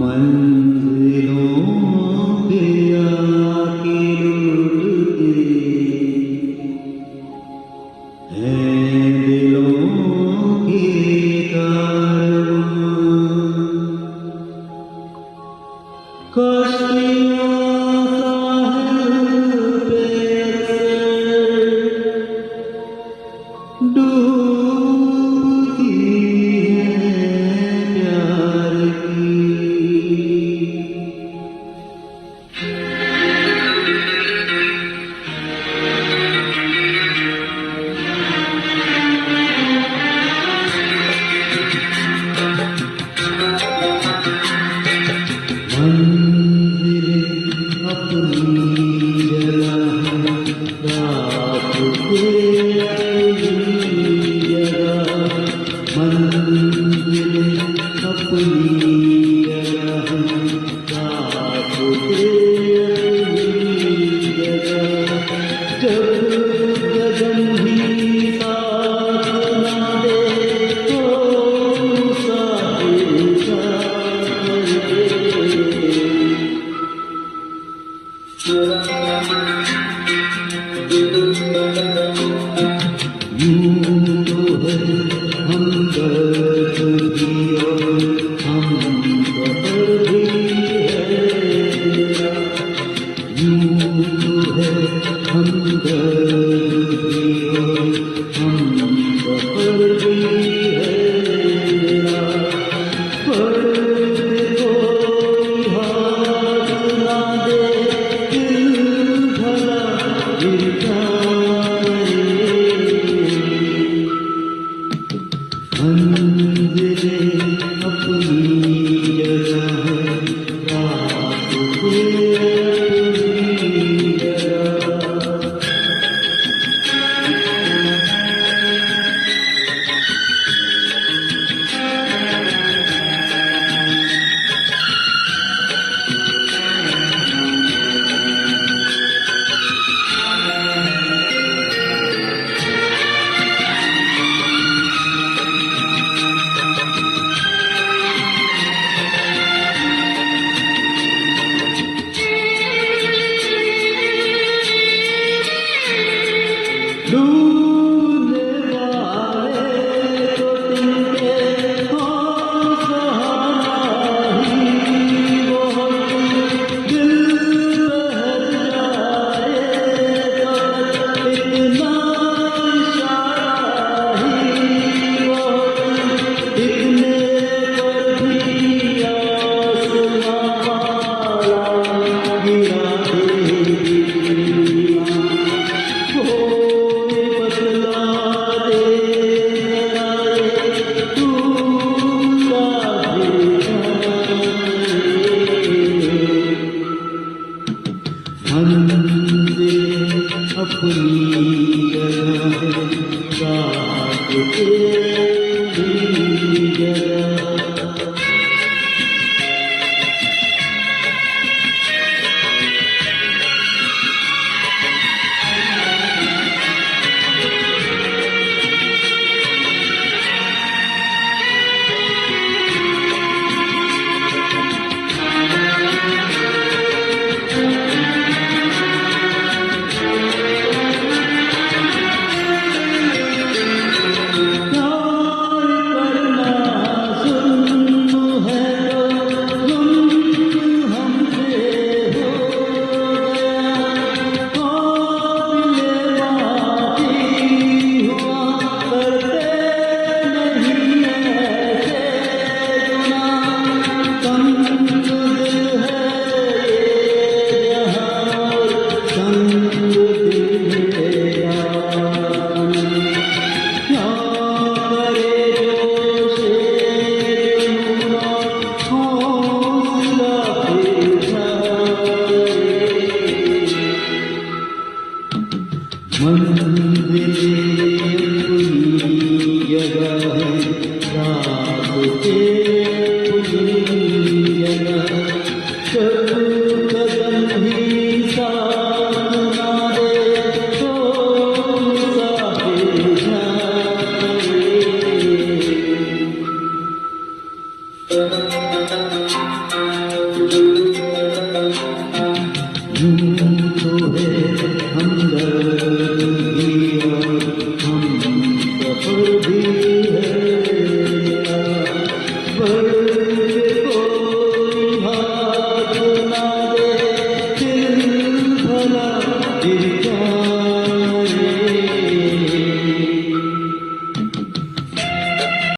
मंजिलों पे आके लुटते हैं दिलों के कारवां। कश्तियाँ साहिल पे डूबती हैं प्यार की। मंजिलें अपनी जगह रात के अपनी जगह। मंजिलें अपनी जगह रात के अपनी जगह। जब गगन भी साथ ना दे तो साहिल साथ दे। यूं तो है हमदर्द भी और हमसफर भी है। यूं तो है हमदर्द भी और हमसफर भी है। पर कोई हाथ ना दे दिल भला मंजिलें अपनी जगह रात के अपनी जगह। ढूंढने वाले तो तिनके हो सहारा ही वो दिल बहल जाए तो इतना इशारा ही वो इतने पर भी आसमां वाला गिरा देगी। मंजिलें अपनी जगह रात के अपनी जगह। मंजिलें अपनी जगह रात के अपनी जगह।